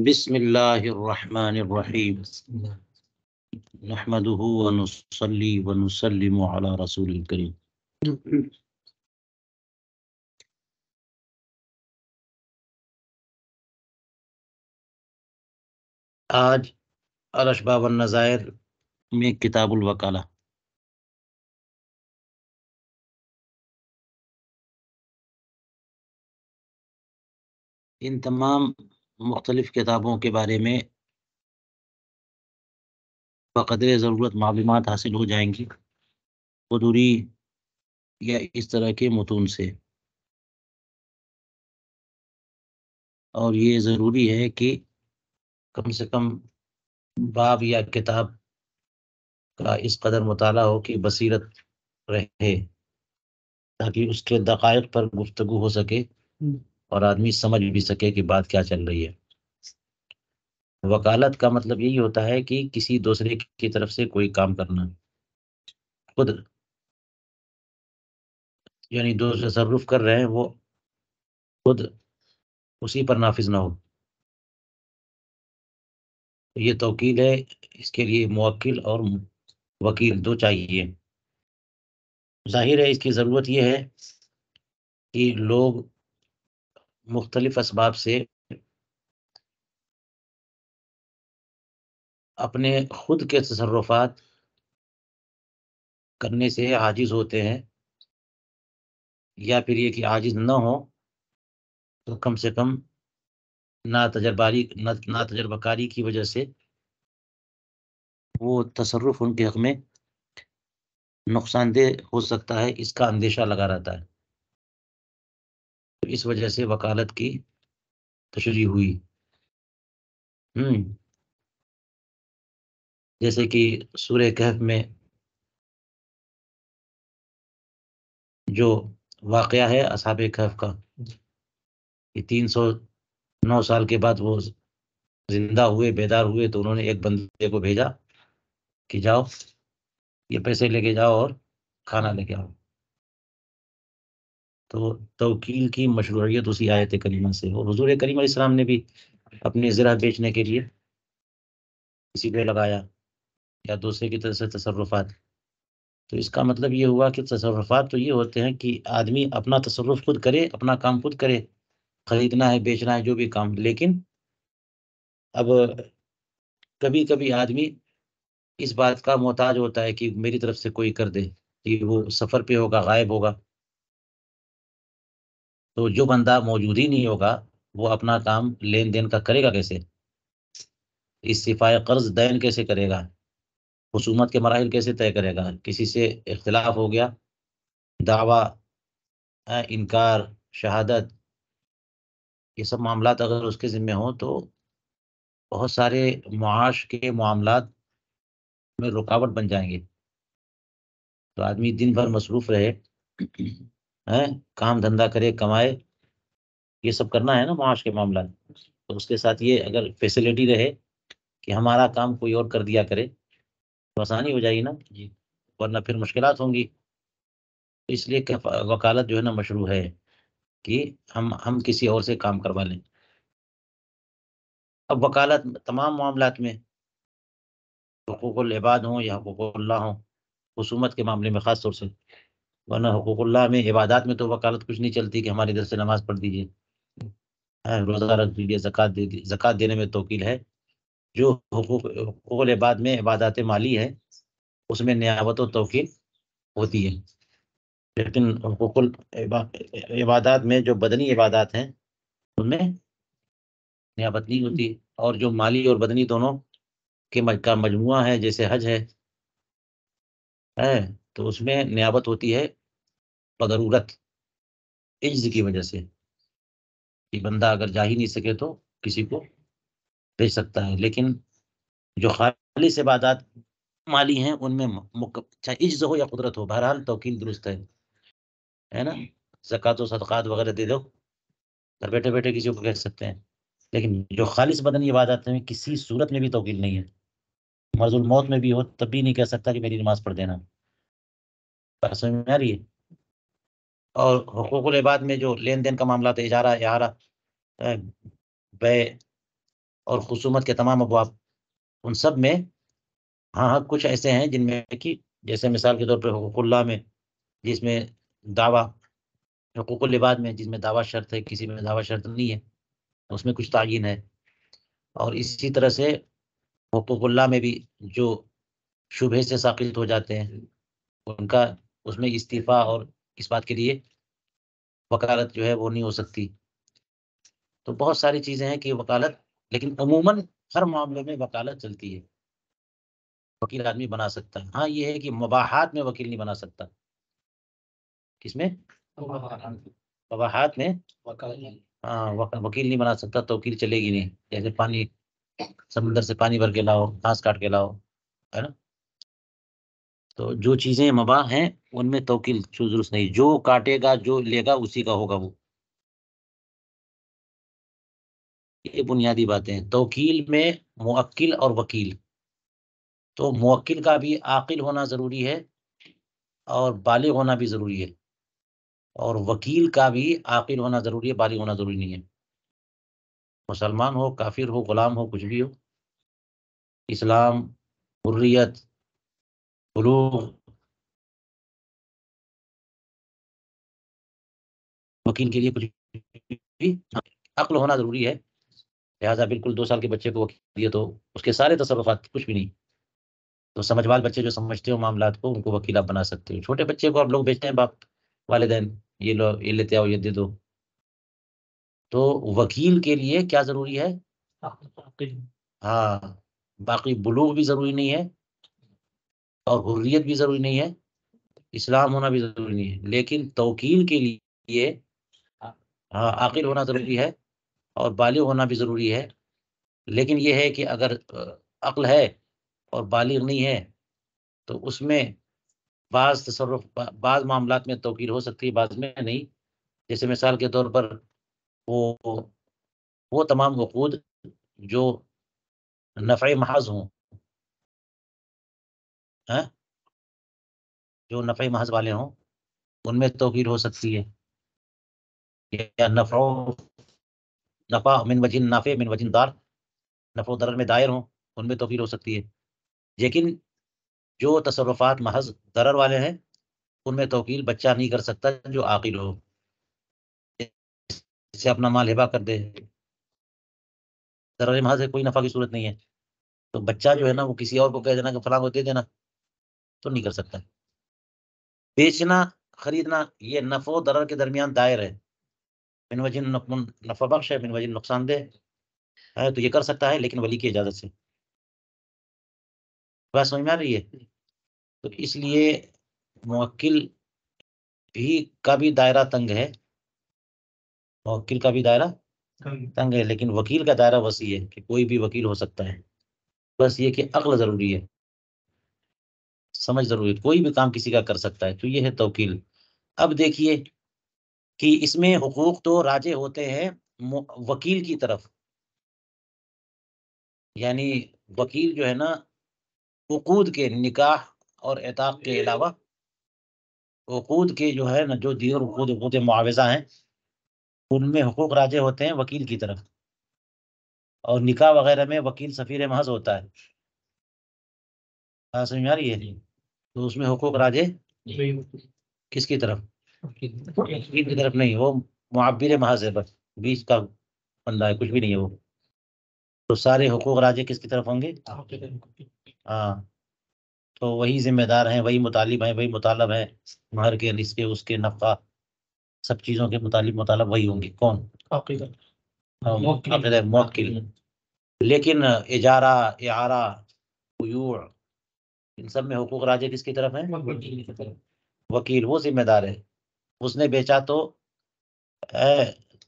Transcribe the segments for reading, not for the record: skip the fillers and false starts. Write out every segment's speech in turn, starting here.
بسم اللہ الرحمن الرحیم نحمده ونصلي ونسلم على رسول الکریم۔ آج الاشباح والنظائر میں کتاب الوکالہ۔ ان تمام مختلف کتابوں کے بارے میں بقدر ضرورت معلومات حاصل ہو جائیں گی، قدوری یا اس طرح کے متون سے، اور یہ ضروری ہے کہ کم سے کم باب یا کتاب کا اس قدر مطالعہ ہو کہ بصیرت رہے، تاکہ اس کے دقائق پر گفتگو ہو سکے اور آدمی سمجھ بھی سکے کہ بات کیا چل رہی ہے۔ وکالت کا مطلب یہی ہوتا ہے کہ کسی دوسرے کی طرف سے کوئی کام کرنا، خود یعنی جو تصرف کر رہے ہیں وہ خود اسی پر نافذ نہ ہو۔ یہ توکیل ہے، اس کے لیے موکل اور وکیل دو چاہیے۔ ظاہر ہے اس کی ضرورت یہ ہے کہ لوگ مختلف اسباب سے اپنے خود کے تصرفات کرنے سے عاجز ہوتے ہیں، یا پھر یہ کہ عاجز نہ ہو تو کم سے کم ناتجربہ کاری کی وجہ سے وہ تصرف ان کے حق میں نقصان دہ ہو سکتا ہے، اس کا اندیشہ لگا رہتا ہے۔ تو اس وجہ سے وکالت کی تشریح ہوئی۔ جیسے کہ سورہ کہف میں جو واقعہ ہے اصحاب کہف کا، کہ 309 سال کے بعد وہ زندہ ہوئے، بیدار ہوئے، تو انہوں نے ایک بندے کو بھیجا کہ جاؤ یہ پیسے لے کے جاؤ اور کھانا لے کے آؤ۔ تو توکیل کی مشروعیت اسی آیت کریمہ سے، اور حضور کریم علیہ السلام نے بھی اپنی زرع بیچنے کے لیے کسی پہ لگایا یا دوسرے کی طرف سے تصرفات۔ تو اس کا مطلب یہ ہوا کہ تصرفات تو یہ ہوتے ہیں کہ آدمی اپنا تصرف خود کرے، اپنا کام خود کرے، خریدنا ہے، بیچنا ہے، جو بھی کام۔ لیکن اب کبھی کبھی آدمی اس بات کا محتاج ہوتا ہے کہ میری طرف سے کوئی کر دے، کہ وہ سفر پہ ہوگا، غائب ہوگا، تو جو بندہ موجود ہی نہیں ہوگا وہ اپنا کام لین دین کا کرے گا کیسے؟ استیفائے قرض دین کیسے کرے گا؟ خصومت کے مراحل کیسے طے کرے گا؟ کسی سے اختلاف ہو گیا، دعویٰ، انکار، شہادت، یہ سب معاملات اگر اس کے ذمہ ہوں تو بہت سارے معاش کے معاملات میں رکاوٹ بن جائیں گے۔ تو آدمی دن بھر مصروف رہے، کام دھندا کرے، کمائے، یہ سب کرنا ہے نا معاش کے معاملات، تو اس کے ساتھ یہ اگر فیسلٹی رہے کہ ہمارا کام کوئی اور کر دیا کرے تو آسانی ہو جائے گی نا، ورنہ پھر مشکلات ہوں گی۔ اس لیے کہ وکالت جو ہے نا مشروع ہے کہ ہم کسی اور سے کام کروا لیں۔ اب وکالت تمام معاملات میں، حقوق العباد ہوں یا حقوق اللہ ہوں، خصومت کے معاملے میں خاص طور سے، ورنہ حقوق اللہ میں، عبادات میں تو وکالت کچھ نہیں چلتی کہ ہماری ادھر سے نماز پڑھ دیجیے، روزہ رکھ دیجیے، زکوٰۃ دے دیجیے۔ زکوٰۃ دینے میں توکیل ہے۔ جو حقوق العباد میں عبادات مالی ہے اس میں نیابت و توکیل ہوتی ہے، لیکن حقوق العبادات میں جو بدنی عبادات ہیں ان میں نیابت نہیں ہوتی، اور جو مالی اور بدنی دونوں کا مجموعہ ہے، جیسے حج ہے تو اس میں نیابت ہوتی ہے بضرورت، عجز کی وجہ سے، کہ بندہ اگر جا ہی نہیں سکے تو کسی کو بھیج سکتا ہے۔ لیکن جو خالص عبادات مالی ہیں ان میں چاہے عجز ہو یا قدرت ہو، بہرحال توکیل درست ہے نا۔ زکوٰۃ و صدقات وغیرہ دے دو، گھر بیٹھے بیٹھے کسی کو کہہ سکتے ہیں۔ لیکن جو خالص بدنی عبادات میں کسی صورت میں بھی توکیل نہیں ہے، مرض الموت میں بھی ہو تب بھی نہیں کہہ سکتا کہ میری نماز پڑھ دینا۔ سمجھ میں آ رہی ہے؟ اور حقوق العباد میں جو لین دین کا معاملات ہے، اجارہ، اعارہ، بیع اور خصومت کے تمام ابواب، ان سب میں ہاں کچھ ایسے ہیں جن میں کہ جیسے مثال کے طور پہ حقوق اللہ میں، جس میں دعویٰ، حقوق العباد میں جس میں دعویٰ شرط ہے، کسی میں دعویٰ شرط نہیں ہے، اس میں کچھ تعین ہے. اور اسی طرح سے حقوق اللہ میں بھی جو شبہے سے ساقط ہو جاتے ہیں ان کا، اس میں استعفاء اور اس بات کے لیے وکالت جو ہے وہ نہیں ہو سکتی. تو بہت ساری چیزیں ہیں کہ وکالت، لیکن عموماً ہر معاملے میں وکالت چلتی ہے، وکیل آدمی بنا سکتا ہے. ہاں یہ ہے کہ مباحات میں وکیل نہیں بنا سکتا. کس میں؟ مباحات میں ہاں وکیل نہیں بنا سکتا، توکیل چلے گی نہیں. جیسے پانی، سمندر سے پانی بھر کے لاؤ، گھاس کاٹ کے لاؤ، ہے نا. تو جو چیزیں مباح ہیں ان میں توکیل درست نہیں. جو کاٹے گا، جو لے گا، اسی کا ہوگا وہ. یہ بنیادی باتیں ہیں. توکیل میں موکل اور وکیل، تو موکل کا بھی عاقل ہونا ضروری ہے اور بالغ ہونا بھی ضروری ہے، اور وکیل کا بھی عاقل ہونا ضروری ہے، بالغ ہونا ضروری نہیں ہے. مسلمان ہو، کافر ہو، غلام ہو، کچھ بھی ہو، اسلام، حریت، بلوغ، وکیل کے لیے کچھ بھی عقل ہونا ضروری ہے. لہٰذا بالکل 2 سال کے بچے کو وکیل دیے تو اس کے سارے تصرفات کچھ بھی نہیں. تو سمجھوال بچے جو سمجھتے ہو معاملات کو، ان کو وکیل آپ بنا سکتے ہو. چھوٹے بچے کو آپ لوگ بیچتے ہیں، باپ والدین، یہ لو، یہ لیتے آؤ، یہ دے دو. تو وکیل کے لیے کیا ضروری ہے؟ ہاں، باقی بلوغ بھی ضروری نہیں ہے اور حریت بھی ضروری نہیں ہے، اسلام ہونا بھی ضروری نہیں ہے. لیکن توکیل کے لیے ہاں عاقل ہونا ضروری ہے اور بالغ ہونا بھی ضروری ہے. لیکن یہ ہے کہ اگر عقل ہے اور بالغ نہیں ہے تو اس میں بعض بعض معاملات میں توکیل ہو سکتی ہے، بعض میں نہیں. جیسے مثال کے طور پر وہ تمام عقود جو نفع محض ہوں، جو نفع محض والے ہوں، ان میں توکیل ہو سکتی ہے. یا نفع من وجہ نافع من وجہ دار، نفع و ضرر میں دائر ہوں، ان میں توکیل ہو سکتی ہے. لیکن جو تصرفات محض ضرر والے ہیں ان میں توکیل بچہ نہیں کر سکتا جو عاقل ہو. جسے اپنا مال ہبہ کر دے، ضرر محض ہے، کوئی نفع کی صورت نہیں ہے، تو بچہ جو ہے نا وہ کسی اور کو کہہ دینا کہ فلاں کو دے دینا، تو نہیں کر سکتا. بیچنا، خریدنا، یہ نفع و ضرر کے درمیان دائر ہے. من وجہ نفع بخش ہے، من وجہ نقصان دہ ہے، تو یہ کر سکتا ہے لیکن ولی کی اجازت سے. بات سمجھ میں آ رہی ہے؟ تو اس لیے موکل کا بھی دائرہ تنگ ہے، موکل کا بھی دائرہ تنگ ہے، لیکن وکیل کا دائرہ وسیع ہے کہ کوئی بھی وکیل ہو سکتا ہے. بس یہ کہ عقل ضروری ہے، سمجھ ضروری ہے، کوئی بھی کام کسی کا کر سکتا ہے. تو یہ ہے توکیل. اب دیکھیے کہ اس میں حقوق تو راجع ہوتے ہیں وکیل کی طرف، یعنی وکیل جو ہے نا عقود کے، نکاح اور عتاق کے علاوہ عقود کے جو ہے نا، جو دیگر عقود معاوضہ ہیں، ان میں حقوق راجع ہوتے ہیں وکیل کی طرف. اور نکاح وغیرہ میں وکیل سفیر محض ہوتا ہے. سمجھ میں آ رہی ہے؟ تو اس میں حقوق راجع کس کی طرف؟ وکیل کی طرف نہیں، وہ معبر محض ہے، بس بیچ کا بندہ ہے، کچھ بھی نہیں ہے وہ. تو سارے حقوق راجع کس کی طرف ہوں گے؟ ہاں. تو وہی ذمہ دار ہیں، وہی مطالب ہیں، وہی مطالب ہیں، مہر کے، نصف کے، اس کے نفقہ، سب چیزوں کے مطالب وہی ہوں گے. کون؟ موکل. لیکن اجارہ، اعارہ، بیوع، ان سب میں حقوق راجع کس کی طرف ہیں؟ وکیل. وہ ذمہ دار ہے. اس نے بیچا تو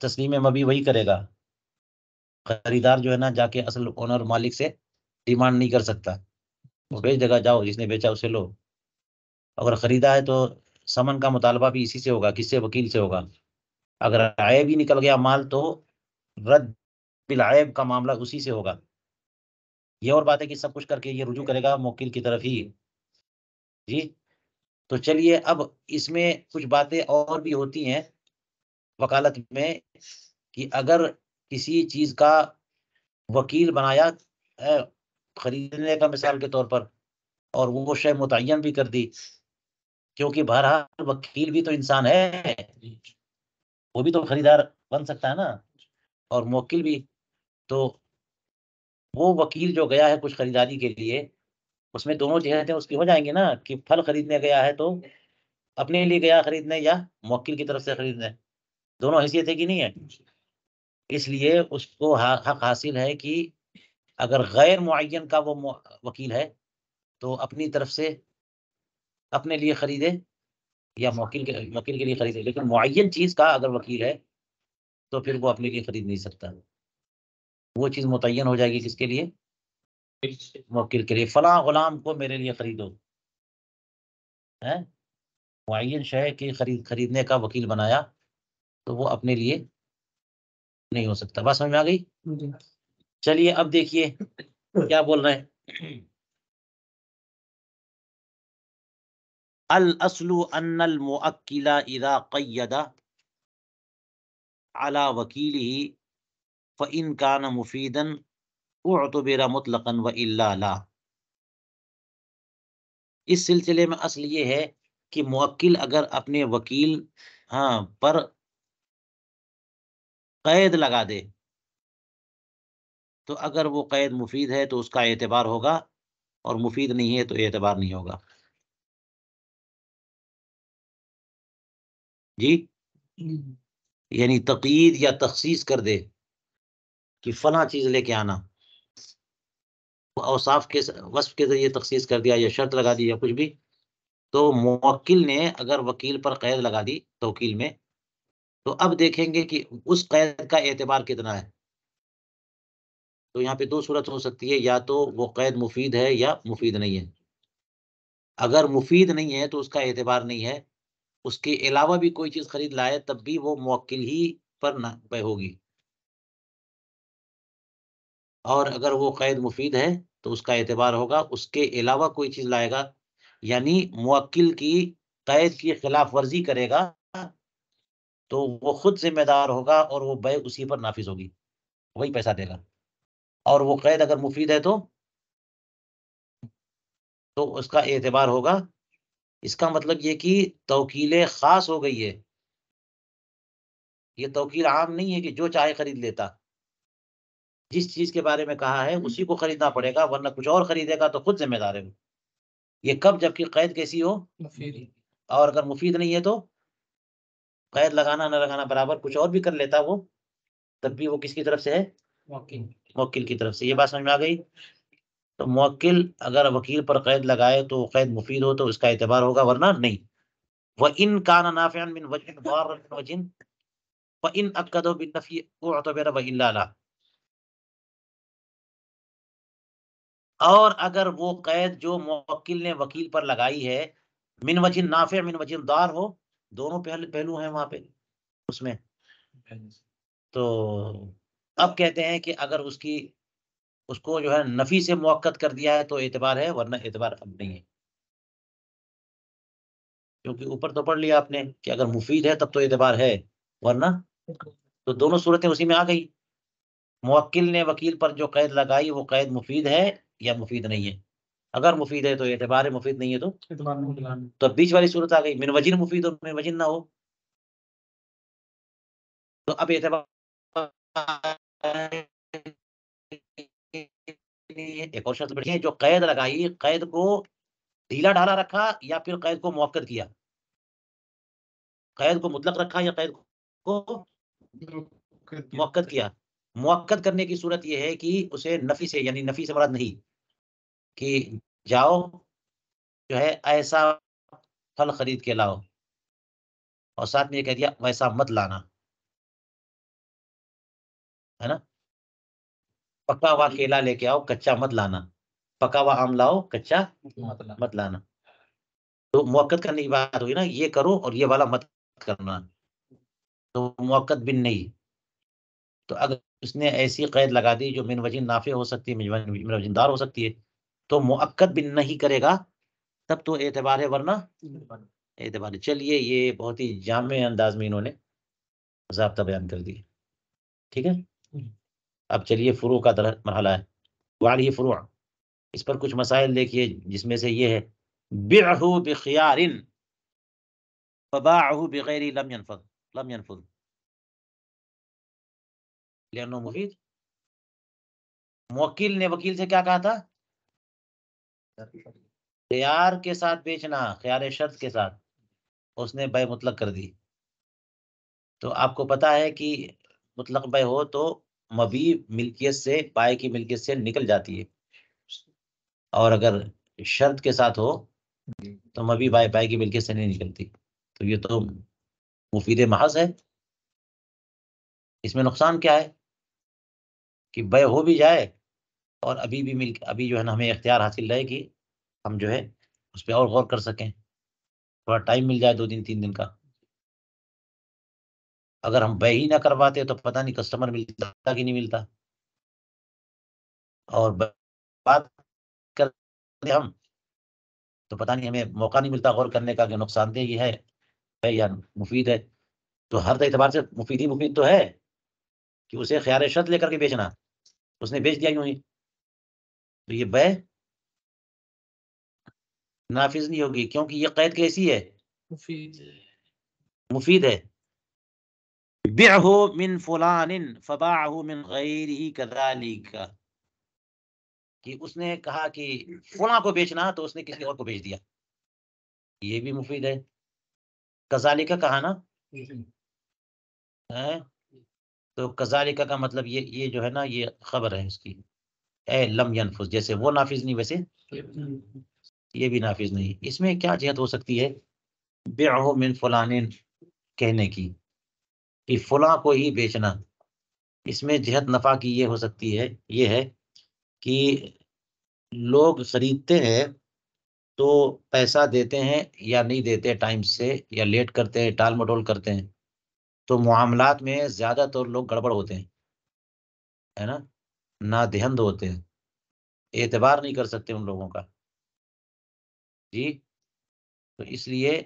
تسلیم مبی وہی کرے گا. خریدار جو ہے نا جا کے اصل اونر مالک سے ڈیمانڈ نہیں کر سکتا، وہ بیچ دے گا، جاؤ جس نے بیچا اسے لو. اگر خریدا ہے تو سمن کا مطالبہ بھی اسی سے ہوگا. کس سے؟ وکیل سے ہوگا. اگر عیب ہی نکل گیا مال تو رد بالعیب کا معاملہ اسی سے ہوگا. یہ اور بات ہے کہ سب کچھ کر کے یہ رجوع کرے گا موکل کی طرف ہی. جی. تو چلیے اب اس میں کچھ باتیں اور بھی ہوتی ہیں وکالت میں، کہ اگر کسی چیز کا وکیل بنایا خریدنے کا مثال کے طور پر، اور وہ شے متعین بھی کر دی، کیونکہ بہرحال وکیل بھی تو انسان ہے، وہ بھی تو خریدار بن سکتا ہے نا، اور موکل بھی. تو وہ وکیل جو گیا ہے کچھ خریداری کے لیے، اس میں دونوں جہتیں اس کی ہو جائیں گی نا، کہ پھل خریدنے گیا ہے تو اپنے لیے گیا خریدنے یا موکل کی طرف سے خریدنے، دونوں حیثیت ہے کہ نہیں ہے. اس لیے اس کو حق حاصل ہے کہ اگر غیر معین کا وہ وکیل ہے تو اپنی طرف سے اپنے لیے خریدے یا موکل کے لیے خریدے، لیکن معین چیز کا اگر وکیل ہے تو پھر وہ اپنے لیے خرید نہیں سکتا. وہ چیز متعین ہو جائے گی کس کے لیے؟ موکل کے لیے. فلاں غلام کو میرے لیے خریدو، معین شے کی خریدنے کا وکیل بنایا تو وہ اپنے لیے نہیں ہو سکتا. بات سمجھ میں آ گئی؟ چلیے اب دیکھیے کیا بول رہے ہیں. الاصل ان الموکل اذا قید على وکیلہ فإن كان مفیدا اعتبر مطلقا والا لا. اس سلسلے میں اصل یہ ہے کہ موکل اگر اپنے وکیل پر قید لگا دے تو اگر وہ قید مفید ہے تو اس کا اعتبار ہوگا، اور مفید نہیں ہے تو اعتبار نہیں ہوگا. جی یعنی تقیید یا تخصیص کر دے کہ فلاں چیز لے کے آنا، اوصاف کے وصف کے ذریعے تخصیص کر دیا یا شرط لگا دی یا کچھ بھی، تو موکل نے اگر وکیل پر قید لگا دی توکیل میں، تو اب دیکھیں گے کہ اس قید کا اعتبار کتنا ہے. تو یہاں پہ دو صورت ہو سکتی ہے، یا تو وہ قید مفید ہے یا مفید نہیں ہے. اگر مفید نہیں ہے تو اس کا اعتبار نہیں ہے، اس کے علاوہ بھی کوئی چیز خرید لائے تب بھی وہ موکل ہی پر نہ ہوگی. اور اگر وہ قید مفید ہے تو اس کا اعتبار ہوگا، اس کے علاوہ کوئی چیز لائے گا یعنی موکل کی قید کی خلاف ورزی کرے گا تو وہ خود ذمہ دار ہوگا، اور وہ بیع اسی پر نافذ ہوگی، وہی پیسہ دے گا. اور وہ قید اگر مفید ہے تو اس کا اعتبار ہوگا. اس کا مطلب یہ کہ توکیل خاص ہو گئی ہے، یہ توکیل عام نہیں ہے کہ جو چاہے خرید لیتا. جس چیز کے بارے میں کہا ہے اسی کو خریدنا پڑے گا، ورنہ کچھ اور خریدے گا تو خود ذمہ دار ہے. یہ کب؟ جبکہ قید کیسی ہو؟ اور اگر مفید نہیں ہے تو قید لگانا نہ لگانا برابر، کچھ اور بھی کر لیتا وہ تب بھی وہ کس کی طرف سے ہے؟ موکل کی طرف سے. یہ بات سمجھ میں آ گئی؟ تو موکل اگر وکیل پر قید لگائے تو قید مفید ہو تو اس کا اعتبار ہوگا، ورنہ نہیں. وَإِن كَانَ نَافِعًا مِنْ وَجْهٍ ضَارًا مِنْ وَجْهٍ فَإِنْ أَكَّدَهُ بِالنَّفْيِ اُعْتُبِرَ وَإِلَّا لَا. اور اگر وہ قید جو موکل نے وکیل پر لگائی ہے من وجہ نافع من وجہ ضار ہو، دونوں پہلو ہیں وہاں پہ اس میں، تو اب کہتے ہیں کہ اگر اس کو جو ہے نفی سے موقت کر دیا ہے تو اعتبار ہے، ورنہ اعتبار اب نہیں ہے. کیونکہ اوپر تو پڑھ لیا آپ نے کہ اگر مفید ہے تب تو اعتبار ہے، ورنہ تو دونوں صورتیں اسی میں آ گئی. موکل نے وکیل پر جو قید لگائی وہ قید مفید ہے یا مفید نہیں ہے. اگر مفید ہے تو اعتبار ہے، مفید نہیں ہے تو بیچ والی صورت آ گئی، من وجہ مفید اور من وجہ نہ ہو تو اب اعتبار. ایک اور شرط بڑھی ہے، جو قید لگائی قید کو ڈھیلا ڈھالا رکھا یا پھر قید کو مؤکد کیا، قید کو مطلق رکھا یا قید کو مؤکد کیا. مؤکد کرنے کی صورت یہ ہے کہ اسے نفی سے، یعنی نفی سے مراد نہیں کہ جاؤ جو ہے ایسا پھل خرید کے لاؤ، اور ساتھ میں یہ کہہ دیا ویسا مت لانا، ہے نا. پکا ہوا کیلا لے کے آؤ، کچا مت لانا، پکا ہوا آم لاؤ، کچا مت لانا. تو موقت کرنے کی بات ہوئی نا، یہ کرو اور یہ والا مت کرنا، تو موقت بن نہیں. تو اگر اس نے ایسی قید لگا دی جو من وجہ نافع ہو سکتی ہے، من وجہ دار ہو سکتی ہے، تو مؤکد بن نہیں کرے گا تب تو اعتبار ہے، ورنہ اعتبار. چلیے یہ بہت ہی جامع انداز میں انہوں نے ضابطہ بیان کر دیا. ٹھیک ہے. اب چلیے فروع کا مرحلہ ہے، وعلیہ فروع، اس پر کچھ مسائل دیکھیے، جس میں سے یہ ہے بعہ بخیار فباعہ بغیر لم ينفذ لأنه مفید. موکل نے وکیل سے کیا کہا تھا؟ خیار کے ساتھ بیچنا، خیار شرط کے ساتھ، اس نے بے مطلق کر دی. تو آپ کو پتا ہے کہ مطلق بے ہو تو مبی ملکیت سے، بائے کی ملکیت سے نکل جاتی ہے، اور اگر شرط کے ساتھ ہو تو مبی بائے کی ملکیت سے نہیں نکلتی. تو یہ تو مفید محض ہے. اس میں نقصان کیا ہے کہ بے ہو بھی جائے اور ابھی بھی ابھی جو ہے نا ہمیں اختیار حاصل رہے کہ ہم جو ہے اس پہ اور غور کر سکیں، تھوڑا ٹائم مل جائے 2 دن 3 دن کا. اگر ہم بے ہی نہ کرواتے تو پتہ نہیں کسٹمر ملتا کہ نہیں ملتا، اور بات کرتے ہم تو پتہ نہیں ہمیں موقع نہیں ملتا غور کرنے کا کہ نقصان دہ یہ ہے یا مفید ہے. تو ہر اعتبار سے مفید ہی مفید تو ہے کہ اسے خیار شرط لے کر کے بیچنا، اس نے بیچ دیا یوں ہی، تو یہ بے نافذ نہیں ہوگی، کیونکہ یہ قید کیسی ہے؟ مفید ہے. بعہ من فلان فباعہ من غیرہ کذالک، کہ اس نے کہا کہ فلاں کو بیچنا تو اس نے کسی اور کو بیچ دیا، یہ بھی مفید ہے. کذالک کہا نا، تو کذالک کا مطلب یہ جو ہے نا یہ خبر ہے اس کی، اے لم ینفذ، جیسے وہ نافذ نہیں ویسے یہ بھی نافذ نہیں. اس میں کیا جہت ہو سکتی ہے بعہ من فلان کہنے کی کہ فلاں کو ہی بیچنا؟ اس میں جہت نفع کی یہ ہو سکتی ہے، یہ ہے کہ لوگ خریدتے ہیں تو پیسہ دیتے ہیں یا نہیں دیتے ٹائم سے، یا لیٹ کرتے ہیں، ٹال مٹول کرتے ہیں، تو معاملات میں زیادہ تر لوگ گڑبڑ ہوتے ہیں، ہے نا، نادہند ہوتے ہیں، اعتبار نہیں کر سکتے ان لوگوں کا. جی، تو اس لیے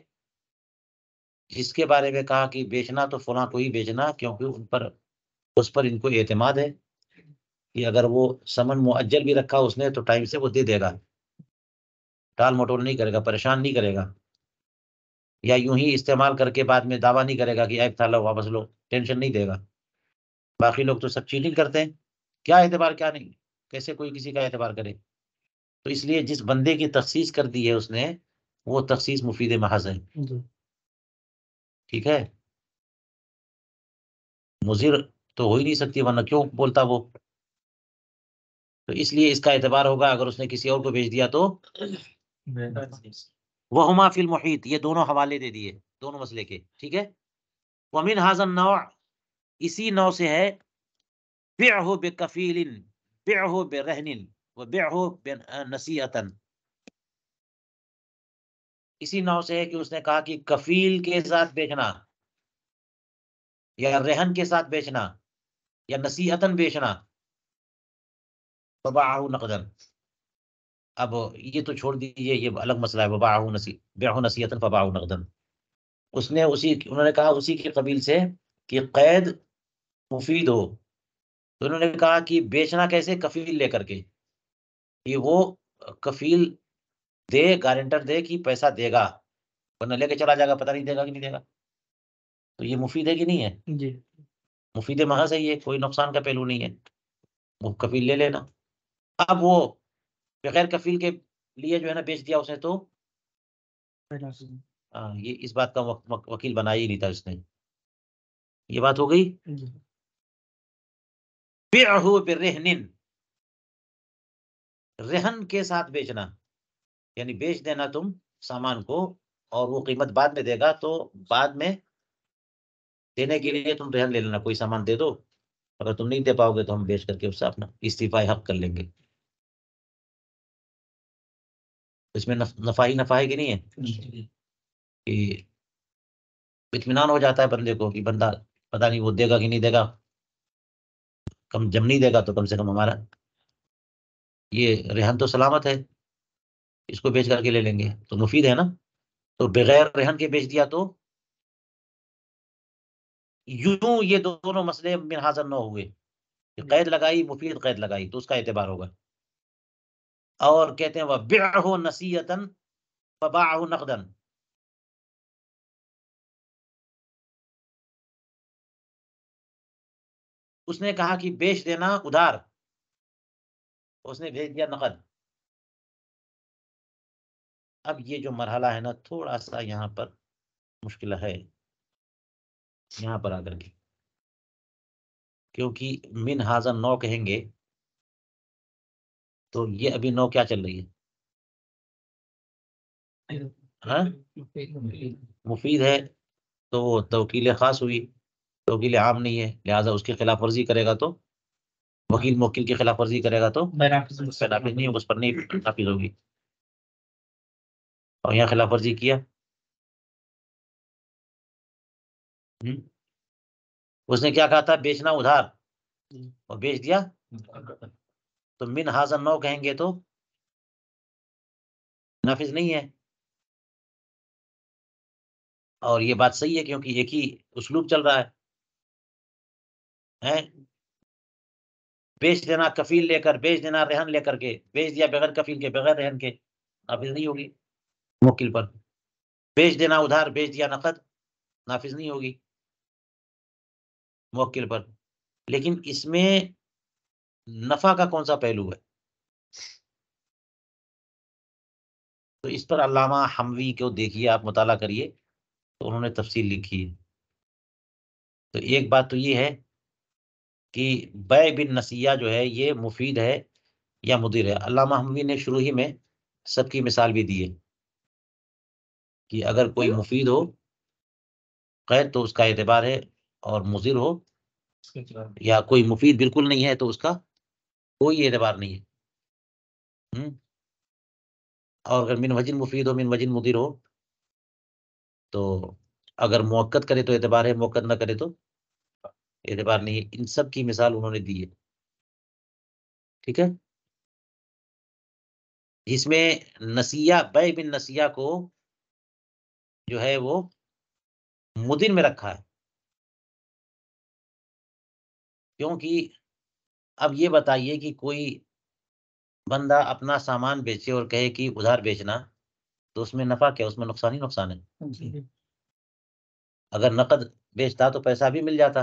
جس کے بارے میں کہا کہ بیچنا تو فلاں کو ہی بیچنا، کیونکہ اس پر ان کو اعتماد ہے کہ اگر وہ سمن مؤجل بھی رکھا اس نے تو ٹائم سے وہ دے دے گا، ٹال مٹول نہیں کرے گا، پریشان نہیں کرے گا، یا یوں ہی استعمال کر کے بعد میں دعویٰ نہیں کرے گا کہ ایپ تھا لو واپس لو، ٹینشن نہیں دے گا. باقی لوگ تو سب چیٹنگ کرتے ہیں، کیا اعتبار کیا نہیں، کیسے کوئی کسی کا اعتبار کرے. تو اس لیے جس بندے کی تخصیص کر دی ہے اس نے، وہ تخصیص مفید محض ہے. ٹھیک ہے، مضر تو ہو ہی نہیں سکتی، ورنہ کیوں بولتا وہ. تو اس لیے اس کا اعتبار ہوگا اگر اس نے کسی اور کو بھیج دیا تو. وہما فی المحیط، یہ دونوں حوالے دے دیے دونوں مسئلے کے، ٹھیک ہے. ومن ھذا النوع، اسی نوع سے ہے بعہ بکفیل بعہ برہن وبعہ بنصیحۃ. اسی نوع سے ہے کہ اس نے کہا کہ کفیل کے ساتھ بیچنا، یا رہن کے ساتھ بیچنا، یا نصیحتاً بیچنا، فباعہ نقدا. اب یہ تو چھوڑ دیجئے، یہ الگ مسئلہ ہے، بعہ نصیحتاً فباعہ نقدا. انہوں نے کہا اسی کے قبیل سے کہ قید مفید ہو، تو انہوں نے کہا کہ بیچنا کیسے؟ کفیل لے کر کے، کہ وہ کفیل دے، گارنٹر دے کہ پیسہ دے گا، ورنہ لے کے چلا جائے گا، پتہ نہیں دے گا کہ نہیں دے گا. تو یہ مفید ہے کہ نہیں ہے؟ جی، مفید محض ہے، یہ کوئی نقصان کا پہلو نہیں ہے، وہ کفیل لے لینا. اب وہ بغیر کفیل کے لیے جو ہے نا بیچ دیا اس نے، تو یہ اس بات کا وکیل بنایا ہی نہیں تھا اس نے. یہ بات ہو گئی. بعہ برہن، رہن کے ساتھ بیچنا، یعنی بیچ دینا تم سامان کو اور وہ قیمت بعد میں دے گا، تو بعد میں دینے کے لیے تم رہن لے لینا، کوئی سامان دے دو، اگر تم نہیں دے پاؤ گے تو ہم بیچ کر کے اس سے اپنا استعفاء حق کر لیں گے. اس میں نفع ہی نفع ہے کہ نہیں ہے، کہ اطمینان ہو جاتا ہے بندے کو کہ بندہ پتہ نہیں وہ دے گا کہ نہیں دے گا، کم جب نہیں دے گا تو کم سے کم ہمارا یہ رہن تو سلامت ہے، اس کو بیچ کر کے لے لیں گے، تو مفید ہے نا. تو بغیر رہن کے بیچ دیا تو یوں یہ دونوں مسئلے من ھذا النوع ہوئے. قید لگائی، مفید قید لگائی تو اس کا اعتبار ہوگا. اور کہتے ہیں وَبِعْهُ نَسِيَّةً فَبَاعَهُ نَقْدًا. اس نے کہا کہ بیچ دینا ادھار، اس نے بھیج دیا نقد. اب یہ جو مرحلہ ہے نا تھوڑا سا یہاں پر مشکل ہے یہاں پر آ کر کے، کیونکہ من ہاذا نو کہیں گے تو یہ ابھی نو کیا چل رہی ہے؟ ہاں مفید ہے تو وہ توکیل خاص ہوئی، توکیل عام نہیں ہے، لہٰذا اس کی خلاف ورزی کرے گا تو وکیل موکل کی خلاف ورزی کرے گا تو نافذ نہیں ہوگا، اس پر نہیں نافذ ہوگی. اور یہاں خلاف ورزی کیا، اس نے کیا کہا تھا بیچنا ادھار اور بیچ دیا تو من ہاذا نو کہیں گے تو نافذ نہیں ہے. اور یہ بات صحیح ہے کیونکہ ایک ہی اسلوب چل رہا ہے. بیچ دینا کفیل لے کر، بیچ دینا رہن لے کر کے، بیچ دیا بغیر کفیل کے بغیر رہن کے، نافذ نہیں ہوگی موکل پر. بیچ دینا ادھار، بیچ دیا نقد، نافذ نہیں ہوگی موکل پر. لیکن اس میں نفع کا کون سا پہلو ہے؟ تو اس پر علامہ حموی کو دیکھیے، آپ مطالعہ کریے تو انہوں نے تفصیل لکھی ہے. تو ایک بات تو یہ ہے کہ بیع بالنسیہ جو ہے یہ مفید ہے یا مضر ہے. علامہ حموی نے شروع ہی میں سب کی مثال بھی دی ہے کہ اگر کوئی مفید ہو قید تو اس کا اعتبار ہے، اور مضر ہو یا کوئی مفید بالکل نہیں ہے تو اس کا کوئی اعتبار نہیں ہے. اور اگر من وجہ مفید ہو، من وجہ مضر ہو تو اگر موقت کرے تو اعتبار ہے، موقت نہ کرے تو اعتبار نہیں ہے. ان سب کی مثال انہوں نے دی ہے. ٹھیک ہے، جس میں نسیہ بیع بالنسیہ کو جو ہے وہ مدر میں رکھا ہے. کیونکہ اب یہ بتائیے کہ کوئی بندہ اپنا سامان بیچے اور کہے کہ ادھار بیچنا تو اس میں نفع کیا؟ اس میں نقصان ہی نقصان ہے. اگر نقد بیچتا تو پیسہ بھی مل جاتا،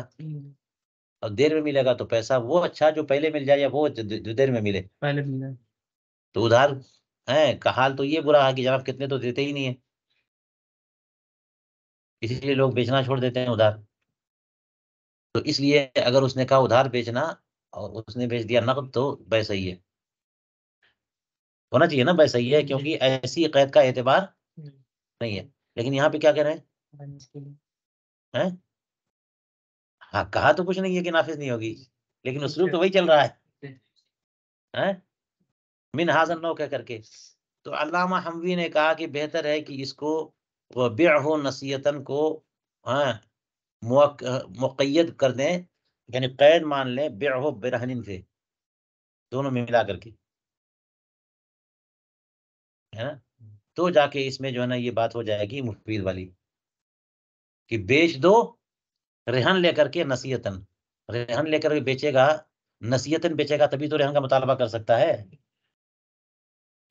اور دیر میں ملے گا تو پیسہ وہ اچھا جو پہلے مل جائے یا وہ جو دیر میں ملے پہلے مل جائے. تو ادھار ہے کا حال تو یہ برا ہے کہ جناب کتنے تو دیتے ہی نہیں ہیں، اسی لیے لوگ بیچنا چھوڑ دیتے ہیں ادھار. تو اس لیے اگر اس نے کہا ادھار بیچنا اور اس نے بیچ دیا نقد تو بے صحیح ہے، ہونا چاہیے نا بے صحیح ہے، کیونکہ ایسی قید کا اعتبار نہیں ہے. لیکن یہاں پہ کیا کہہ رہے ہیں؟ ہاں کہا تو کچھ نہیں ہے کہ نافذ نہیں ہوگی، لیکن اسلوب تو وہی چل رہا ہے من ہاذا نو کہہ کر کے. تو علامہ حموی نے کہا کہ بہتر ہے کہ اس کو وبعہ نسیتن کو مقید کر دیں، یعنی قید مان لیں بیعہ برہن سے، دونوں میں ملا کر کے ہے نا. تو جا کے اس میں جو ہے نا یہ بات ہو جائے گی مفید والی کہ بیچ دو رہن لے کر کے نسیتن، رہن لے کر کے بیچے گا، نسیتن بیچے گا تبھی تو رہن کا مطالبہ کر سکتا ہے.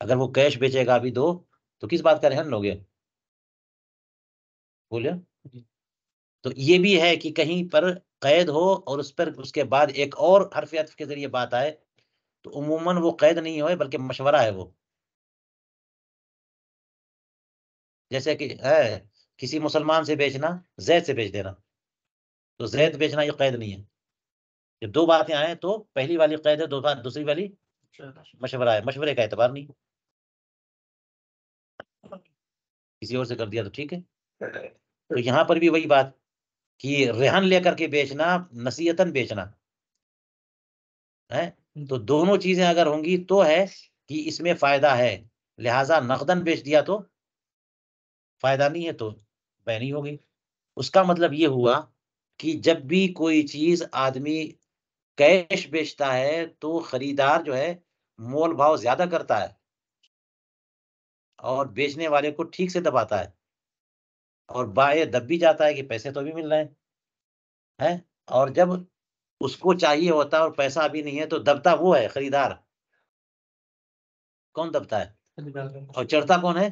اگر وہ کیش بیچے گا ابھی دو تو کس بات کا رہن لوگے؟ بولے. تو یہ بھی ہے کہ کہیں پر قید ہو اور اس پر اس کے بعد ایک اور حرف عطف کے ذریعے بات آئے تو عموماً وہ قید نہیں ہوئے بلکہ مشورہ ہے. وہ جیسے کہ ہے کسی مسلمان سے بیچنا، زید سے بیچ دینا، تو زید بیچنا یہ قید نہیں ہے. جب دو باتیں آئیں تو پہلی والی قید ہے، دو بات دوسری والی مشورہ ہے، مشورے کا اعتبار نہیں. کسی اور سے کر دیا تو ٹھیک ہے. تو یہاں پر بھی وہی بات کہ رہن لے کر کے بیچنا، نصیحتاً بیچنا ہے، تو دونوں چیزیں اگر ہوں گی تو ہے کہ اس میں فائدہ ہے، لہٰذا نقدن بیچ دیا تو فائدہ نہیں ہے تو بے نہیں ہوگی. اس کا مطلب یہ ہوا کہ جب بھی کوئی چیز آدمی کیش بیچتا ہے تو خریدار جو ہے مول بھاؤ زیادہ کرتا ہے اور بیچنے والے کو ٹھیک سے دباتا ہے، اور بائیں دب بھی جاتا ہے کہ پیسے تو بھی مل رہے ہیں. اور جب اس کو چاہیے ہوتا ہے اور پیسہ ابھی نہیں ہے تو دبتا وہ ہے خریدار. کون دبتا ہے اور چڑھتا کون ہے؟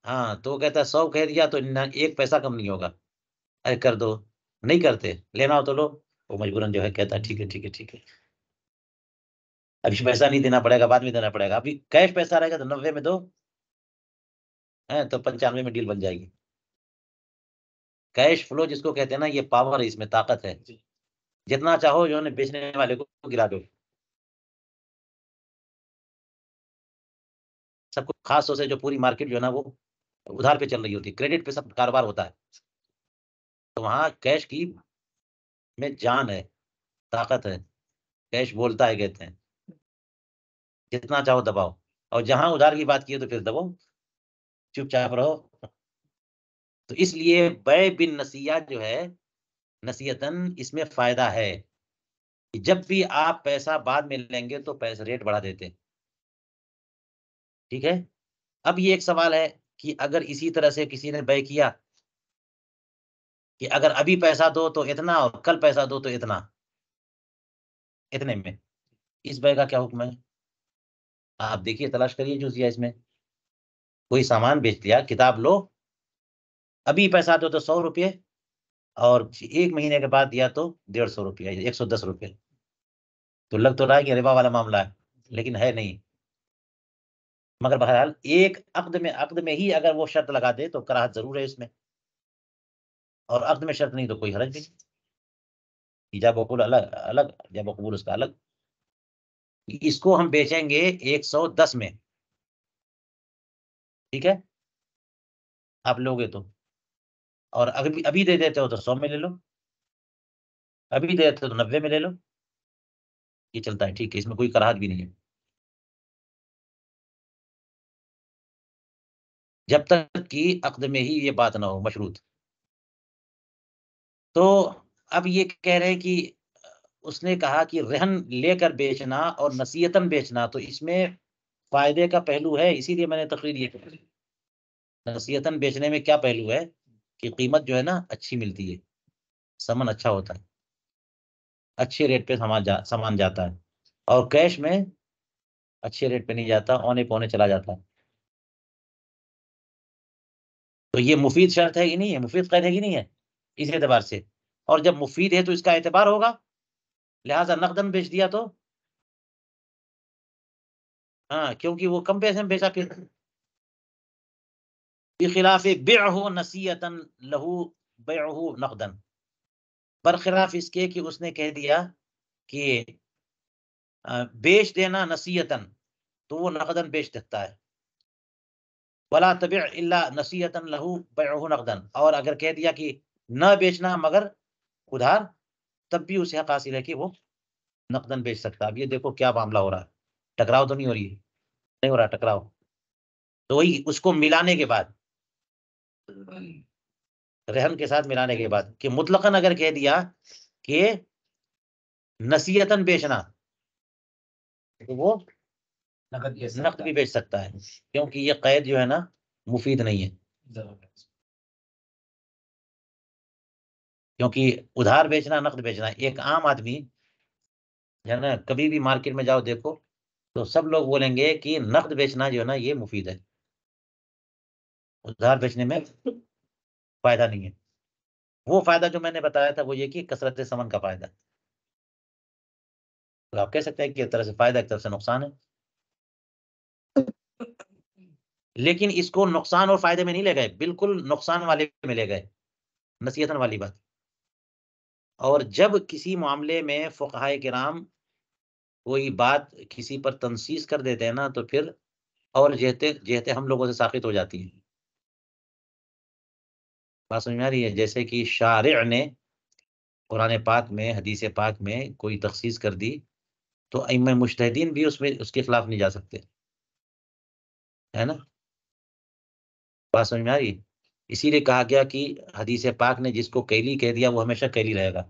ہاں تو وہ کہتا ہے 100 کہہ دیا تو 1 پیسہ کم نہیں ہوگا. ارے کر دو، نہیں کرتے، لینا ہو تو لو. وہ مجبوراً جو ہے کہتا ہے ٹھیک ہے ٹھیک ہے ٹھیک ہے. ابھی پیسہ نہیں دینا پڑے گا، بعد میں دینا پڑے گا. ابھی کیش پیسہ رہے گا تو 90 میں دو، تو 95 میں ڈیل بن جائے گی. کیش فلو جس کو کہتے ہیں نا، یہ پاور ہے، اس میں طاقت ہے. جتنا چاہو جو ہے بیچنے والے کو گرا دو. سب کو خاص طور سے جو پوری مارکیٹ جو ہے نا وہ ادھار پہ چل رہی ہوتی ہے، کریڈٹ پہ سب کاروبار ہوتا ہے. تو وہاں کیش کی میں جان ہے، طاقت ہے. کیش بولتا ہے کہتے ہیں، جتنا چاہو دباؤ. اور جہاں ادھار کی بات کی ہے تو پھر دباؤ، چپ چاپ رہو. تو اس لیے بے بن نصیحت جو ہے نصیحتاً، اس میں فائدہ ہے. جب بھی آپ پیسہ بعد میں لیں گے تو پیسہ ریٹ بڑھا دیتے. ٹھیک ہے. اب یہ ایک سوال ہے کہ اگر اسی طرح سے کسی نے بے کیا کہ اگر ابھی پیسہ دو تو اتنا اور کل پیسہ دو تو اتنا، اتنے میں، اس بے کا کیا حکم ہے؟ آپ دیکھیے، تلاش کریے جو اس میں کوئی سامان بیچ دیا، کتاب لو، ابھی پیسہ دو تو 100 روپے اور 1 مہینے کے بعد دیا تو 150 روپیہ، 110 روپے. تو لگ تو رہا ہے کہ ربا والا معاملہ ہے، لیکن ہے نہیں. مگر بہرحال ایک عقد میں ہی اگر وہ شرط لگا دے تو کراہت ضرور ہے اس میں، اور عقد میں شرط نہیں تو کوئی حرج نہیں. ایجاب و قبول الگ الگ، ایجاب و قبول اس کا الگ. اس کو ہم بیچیں گے 110 میں، ٹھیک ہے، آپ لوگے تو. اور ابھی دے دیتے ہو تو 100 میں لے لو، ابھی دے دیتے ہو تو 90 میں لے لو. یہ چلتا ہے، ٹھیک ہے، اس میں کوئی کراہت بھی نہیں ہے جب تک کہ عقد میں ہی یہ بات نہ ہو مشروط. تو اب یہ کہہ رہے ہیں کہ اس نے کہا کہ رہن لے کر بیچنا اور نصیحتاً بیچنا، تو اس میں فائدے کا پہلو ہے. اسی لیے میں نے تقریر یہ کری. نصیحتاً بیچنے میں کیا پہلو ہے کہ قیمت جو ہے نا اچھی ملتی ہے، سمن اچھا ہوتا ہے، اچھے ریٹ پہ سامان جاتا ہے. اور کیش میں اچھے ریٹ پہ نہیں جاتا، اونے پونے چلا جاتا ہے. تو یہ مفید شرط ہے کہ نہیں ہے، مفید قید ہے کہ نہیں ہے اس اعتبار سے. اور جب مفید ہے تو اس کا اعتبار ہوگا، لہٰذا نقدن بیچ دیا تو ہاں، کیونکہ وہ کم پیسے میں بیچا. پھر بخلاف بیعہ نصیحتا لہو بیعہ نقدن، برخلاف اس کے کہ اس نے کہہ دیا کہ بیچ دینا نصیحتاً تو وہ نقدن بیچ سکتا ہے. ولا تبع الا نصیحتاً لہو بیعہ نقدن، اور اگر کہہ دیا کہ نہ بیچنا مگر ادھار، تب بھی اسے حق حاصل ہے کہ وہ نقدن بیچ سکتا. اب یہ دیکھو کیا معاملہ ہو رہا ہے، ٹکراؤ تو نہیں ہو رہی ہے، نہیں ہو رہا ٹکراؤ. تو وہی اس کو ملانے کے بعد، رہن کے ساتھ ملانے کے بعد، کہ مطلقاً اگر کہہ دیا کہ نصیحتاً بیچنا تو وہ نقد بھی بیچ سکتا ہے، کیونکہ یہ قید جو ہے نا مفید نہیں ہے. کیونکہ ادھار بیچنا نقد بیچنا، ایک عام آدمی ہے نا، کبھی بھی مارکیٹ میں جاؤ دیکھو تو سب لوگ بولیں گے کہ نقد بیچنا جو ہے نا یہ مفید ہے، ادھار بیچنے میں فائدہ نہیں ہے. وہ فائدہ جو میں نے بتایا تھا وہ یہ کہ کثرت سمن کا فائدہ. تو آپ کہہ سکتے ہیں کہ ایک طرح سے فائدہ ایک طرف سے نقصان ہے، لیکن اس کو نقصان اور فائدے میں نہیں لے گئے، بالکل نقصان والے میں لے گئے، نصیحتاً والی بات. اور جب کسی معاملے میں فقہائے کرام کوئی بات کسی پر تنصیص کر دیتے ہیں نا تو پھر اور جہتے ہم لوگوں سے ساقط ہو جاتی ہیں. بات سمجھ میں آ رہی ہے؟ جیسے کہ شارع نے قرآن پاک میں، حدیث پاک میں کوئی تخصیص کر دی تو ائمہ مجتہدین بھی اس میں اس کے خلاف نہیں جا سکتے، ہے نا. بات سمجھ میں آ رہی ہے؟ اسی لیے کہا گیا کہ حدیث پاک نے جس کو کیلی کہہ دیا وہ ہمیشہ کیلی رہے گا،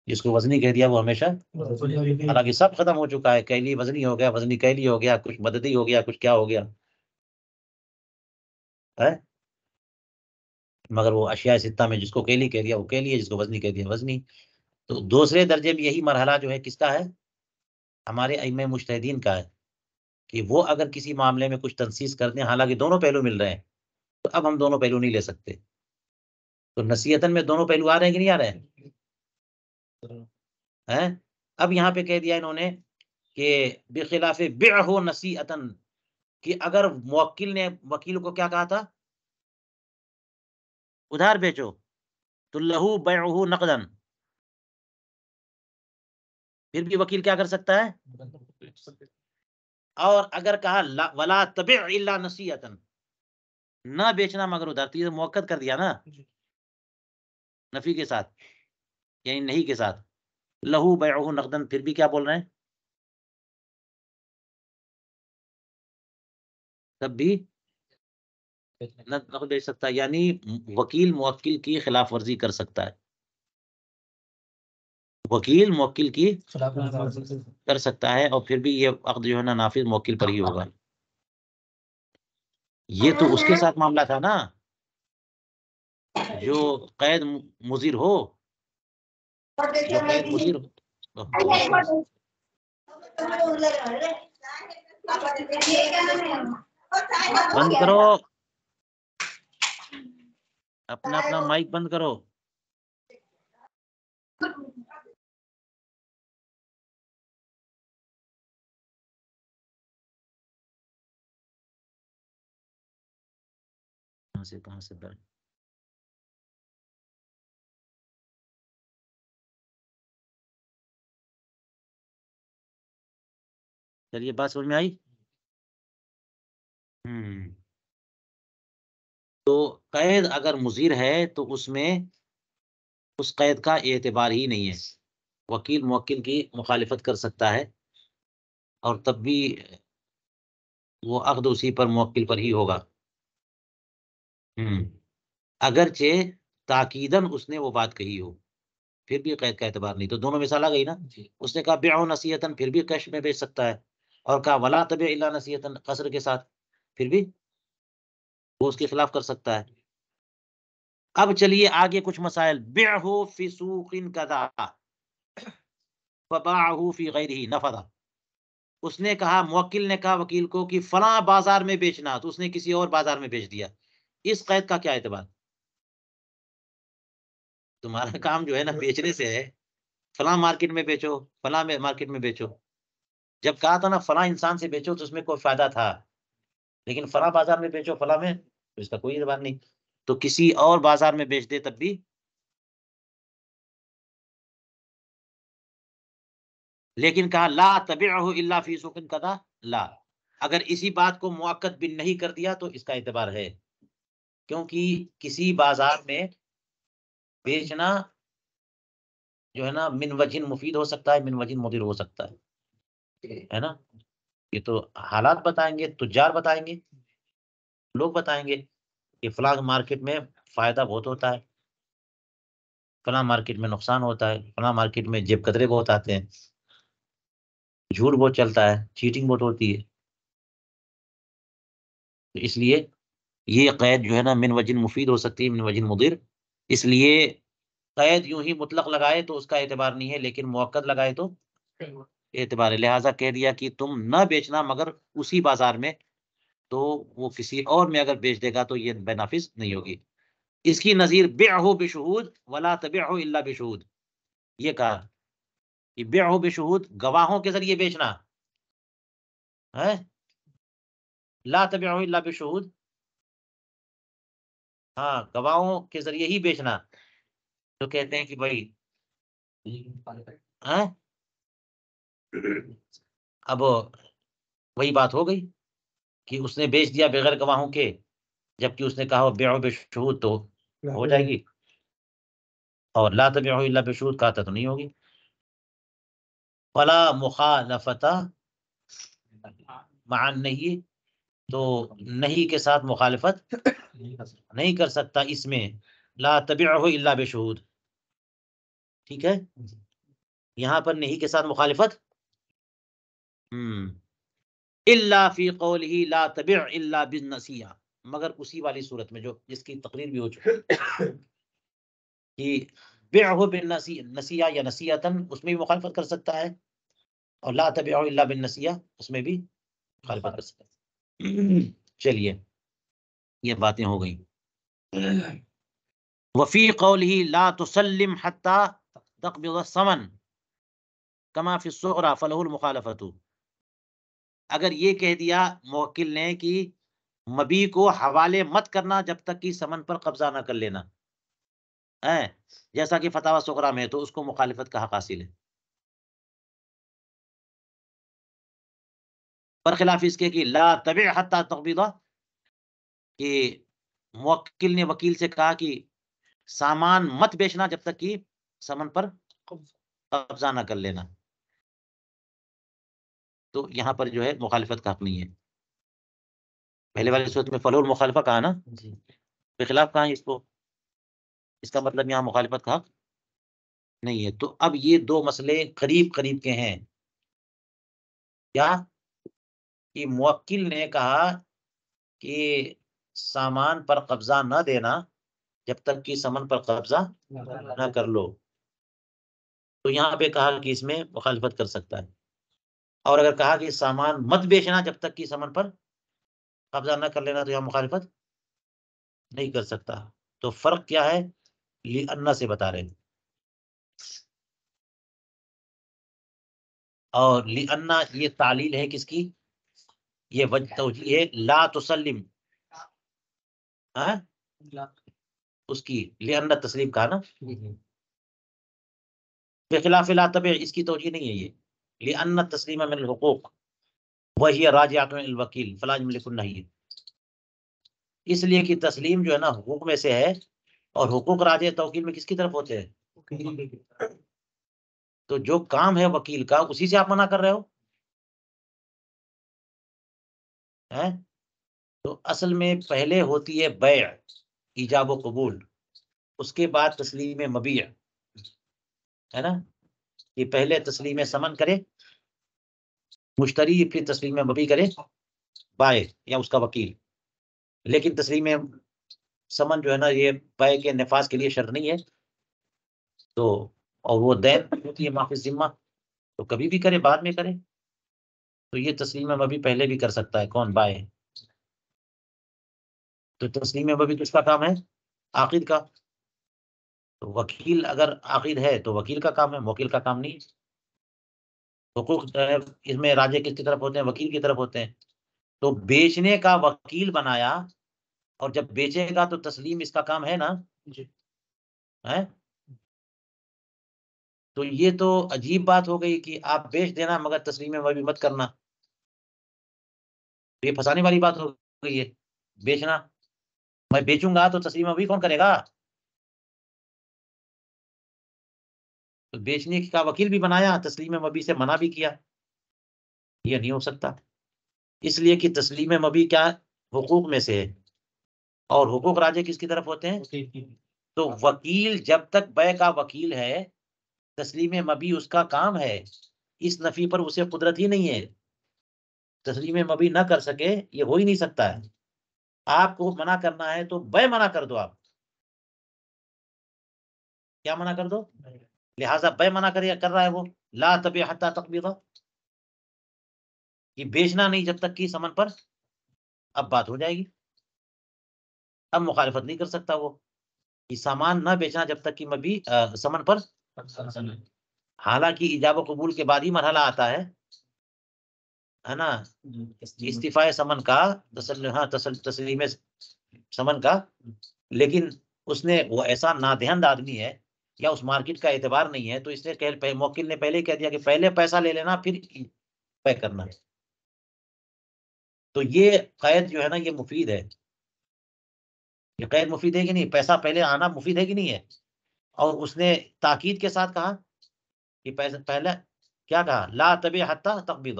جس کو وزنی کہہ دیا وہ ہمیشہ، حالانکہ سب ختم ہو چکا ہے، کیلی وزنی ہو گیا، وزنی کیلی ہو گیا، کچھ مددی ہو گیا، کچھ کیا ہو گیا ہے. مگر وہ اشیاء ستہ میں جس کو کیلی کہہ دیا وہ کیلی ہے، جس کو وزنی کہہ دیا وزنی. تو دوسرے درجے میں یہی مرحلہ جو ہے کس کا ہے؟ ہمارے ائمہ مجتہدین کا ہے، کہ وہ اگر کسی معاملے میں کچھ تنصیص کر دیں، حالانکہ دونوں پہلو مل رہے ہیں، تو اب ہم دونوں پہلو نہیں لے سکتے. تو نصیحتاً میں دونوں پہلو آ رہے ہیں کہ نہیں آ رہے ہیں؟ اب یہاں پہ کہہ دیا انہوں نے کہ بخلاف بیعہ نصیحتاً، کہ اگر موکل نے وکیل کو کیا کہا تھا؟ ادھار بیچو، تو لہو بیعہ نقدن، پھر بھی وکیل کیا کر سکتا ہے؟ اور اگر کہا ولا تبع الا نصیحتاً، نہ بیچنا مگر ادھار، تو یہ موقت کر دیا نا نفی کے ساتھ، یعنی نہیں کے ساتھ. لہو بیعہ نقدن، پھر بھی کیا بول رہے ہیں؟ تب بھی نقد بیچ سکتا ہے، یعنی وکیل موکل کی خلاف ورزی کر سکتا ہے، وکیل موکل کی کر سکتا ہے، اور پھر بھی یہ عقد جو ہے نا نافذ موکل پر ہی ہوگا. یہ تو اس کے ساتھ معاملہ تھا نا جو قید مضر ہو، جو قید مضر ہو. بند کرو اپنا اپنا مائک، بند کرو. کہاں سے چلیے بات سمجھ میں آئی. تو قید اگر مضر ہے تو اس میں اس قید کا اعتبار ہی نہیں ہے، وکیل موکل کی مخالفت کر سکتا ہے، اور تب بھی وہ عقد اسی پر موکل پر ہی ہوگا. اگرچہ تاکیداً اس نے وہ بات کہی ہو، پھر بھی قید کا اعتبار نہیں. تو دونوں مثال آ گئی نا. اس نے کہا بیع نصیحتاً، پھر بھی کیش میں بیچ سکتا ہے، اور کہا ولا تبع الا نصیحتاً قصر کے ساتھ، پھر بھی وہ اس کے خلاف کر سکتا ہے. اب چلیے آگے کچھ مسائل. بیعہ فی سوق کذا فباعہ فی غیرہ نفذ، اس نے کہا، موکل نے کہا وکیل کو کہ فلاں بازار میں بیچنا، تو اس نے کسی اور بازار میں بیچ دیا، اس قید کا کیا اعتبار؟ تمہارا کام جو ہے نا بیچنے سے ہے، فلاں مارکیٹ میں بیچو، فلاں مارکیٹ میں بیچو. جب کہا تھا نا فلاں انسان سے بیچو تو اس میں کوئی فائدہ تھا، لیکن فلاں بازار میں بیچو فلاں میں، تو اس کا کوئی اعتبار نہیں. تو کسی اور بازار میں بیچ دے تب بھی. لیکن کہا لا تبعہ الا فی سوق کذا، لا، اگر اسی بات کو مؤکد بھی نہیں کر دیا تو اس کا اعتبار ہے، کیونکہ کسی بازار میں بیچنا جو ہے نا من وجہ مفید ہو سکتا ہے، من وجہ مضر ہو سکتا ہے نا. یہ تو حالات بتائیں گے، تجار بتائیں گے، لوگ بتائیں گے کہ فلاں مارکیٹ میں فائدہ بہت ہوتا ہے، فلاں مارکیٹ میں نقصان ہوتا ہے، فلاں مارکیٹ میں جیب کترے بہت آتے ہیں، جھوٹ بہت چلتا ہے، چیٹنگ بہت ہوتی ہے. تو اس لیے یہ قید جو ہے نا من وجہ مفید ہو سکتی ہے، من وجہ مضر. اس لیے قید یوں ہی مطلق لگائے تو اس کا اعتبار نہیں ہے، لیکن موقت لگائے تو اعتبار ہے. لہٰذا کہہ دیا کہ تم نہ بیچنا مگر اسی بازار میں، تو وہ کسی اور میں اگر بیچ دے گا تو یہ بے نافذ نہیں ہوگی. اس کی نظیر بیعہ بشہود ولا تبعہ الا بشہود، یہ کہا کہ بیعہ بشہود، گواہوں کے ذریعے بیچنا ہے، لا تبعہ الا بشہود، ہاں گواہوں کے ذریعے ہی بیچنا. تو کہتے ہیں کہ بھائی اب وہی بات ہو گئی کہ اس نے بیچ دیا بغیر گواہوں کے، جبکہ اس نے کہا بیع بشہود تو ہو جائے گی، اور لا تبعہ الا بشہود کہتا تو نہیں ہوگی. فلا مخالفت مع النہی، تو نہیں کے ساتھ مخالفت نہیں کر سکتا اس میں، لا تبعہ الا بشہود. ٹھیک ہے، یہاں پر نہیں کے ساتھ مخالفت الا فی قولہ لا تبع الا بالنصیحہ، مگر اسی والی صورت میں جو جس کی تقریر بھی ہو چکی کہ بِعْهُ بالنسیہ یا نسیۃً اس میں بھی مخالفت کر سکتا ہے، اور لا تبعہ الا بالنسیہ اس میں بھی مخالفت کر سکتا ہے۔ چلیے یہ باتیں ہو گئیں۔ وفی قولہ لا تسلم حتی تقبض الثمن کما فی الصغری فلہ المخالفۃ، اگر یہ کہہ دیا موکل نے کہ مبی کو حوالے مت کرنا جب تک کہ ثمن پر قبضہ نہ کر لینا، جیسا کہ فتاوی صغریٰ میں، تو اس کو مخالفت کا حق حاصل ہے، برخلاف اس کے کہ لا تبع حتی تقبض، کہ موکل نے وکیل سے کہا کہ سامان مت بیچنا جب تک کہ ثمن پر قبضہ نہ کر لینا، تو یہاں پر جو ہے مخالفت کا حق نہیں ہے۔ پہلے والی صورت میں فلول مخالفہ کہا نا، بخلاف کہا اس کو، اس کا مطلب یہاں مخالفت کا حق نہیں ہے۔ تو اب یہ دو مسئلے قریب قریب کے ہیں، کیا کہ موکل نے کہا کہ سامان پر قبضہ نہ دینا جب تک کہ ثمن پر قبضہ نہ کر لو، تو یہاں پہ کہا کہ اس میں مخالفت کر سکتا ہے، اور اگر کہا کہ سامان مت بیچنا جب تک کہ ثمن پر قبضہ نہ کر لینا، تو یہاں مخالفت نہیں کر سکتا۔ تو فرق کیا ہے، لِأَنَّ سے بتا رہے ہیں، اور لِأَنَّ یہ تعلیل ہے کس کی، یہ وجہ توجیہ ہے لا تسلم، اس کی لِأَنَّ تسلیم کہا نا، بخلاف لا تبع اس کی توجیہ نہیں ہے یہ، لِأَنَّ التسلیم من الحقوق وهي راجعۃ الى الوکیل فلا یملک النہی، اس لیے کہ تسلیم جو ہے نا حقوق میں سے ہے، اور حقوق راجع توکیل میں کس کی طرف ہوتے ہیں، تو جو کام ہے وکیل کا اسی سے آپ منع کر رہے ہو، تو اصل میں پہلے ہوتی ہے بیع، ایجاب و قبول، اس کے بعد تسلیم مبیع، ہے نا، کہ پہلے تسلیم سمن کرے مشتری، پھر تسلیم مبیع کرے بائع یا اس کا وکیل، لیکن تسلیم سمن جو ہے نا یہ بائع کے نفاذ کے لیے شرط نہیں ہے، تو اور وہ دین ہوتی ہے معاف ذمہ، تو کبھی بھی کرے بعد میں کرے، تو یہ تسلیم مبیع پہلے بھی کر سکتا ہے، کون، بائع۔ تو تسلیم مبیع کس کا کام ہے، عاقد کا، تو وکیل اگر عاقد ہے تو وکیل کا کام ہے، موکل کا کام نہیں ہے۔ حقوق اس میں راجع کس کی طرف ہوتے ہیں، وکیل کی طرف ہوتے ہیں، تو بیچنے کا وکیل بنایا، اور جب بیچے گا تو تسلیم اس کا کام ہے نا، ہے، تو یہ تو عجیب بات ہو گئی کہ آپ بیچ دینا مگر تسلیم مبیع مت کرنا، یہ پھنسانے والی بات ہو گئی ہے۔ بیچنا، میں بیچوں گا تو تسلیم مبیع کون کرے گا، تو بیچنے کا وکیل بھی بنایا، تسلیم مبیع سے منع بھی کیا، یہ نہیں ہو سکتا، اس لیے کہ تسلیم مبیع کیا حقوق میں سے ہے، اور حقوق راجع کس کی طرف ہوتے ہیں، تو وکیل جب تک بیع کا وکیل ہے، تسلیم مبیع اس کا کام ہے، اس نفی پر اسے قدرت ہی نہیں ہے، تسلیم مبیع نہ کر سکے، یہ ہو ہی نہیں سکتا ہے۔ آپ کو منع کرنا ہے تو بیع منع کر دو، آپ کیا منع کر دو، لہذا بیع منع کر رہا ہے وہ، لا تبع حتی تقبض، کہ بیچنا نہیں جب تک کہ ثمن پر، اب بات ہو جائے گی، اب مخالفت نہیں کر سکتا وہ، کہ سامان نہ بیچنا جب تک کہ مبیع ثمن پر، حالانکہ ایجاب و قبول کے بعد ہی مرحلہ آتا ہے نا، استفاء سمن کا، تسلیم سمن کا، لیکن اس نے، وہ ایسا نادہند آدمی ہے یا اس مارکیٹ کا اعتبار نہیں ہے، تو اس نے موکل نے پہلے کہہ دیا کہ پہلے پیسہ لے لینا پھر پے کرنا، تو یہ قید جو ہے نا یہ مفید ہے، یہ قید مفید ہے کہ نہیں، پیسہ پہلے آنا مفید ہے کہ نہیں ہے، اور اس نے تاکید کے ساتھ کہا کہ پیسہ پہلے کیا کہا، لا تبع حتی تقبض،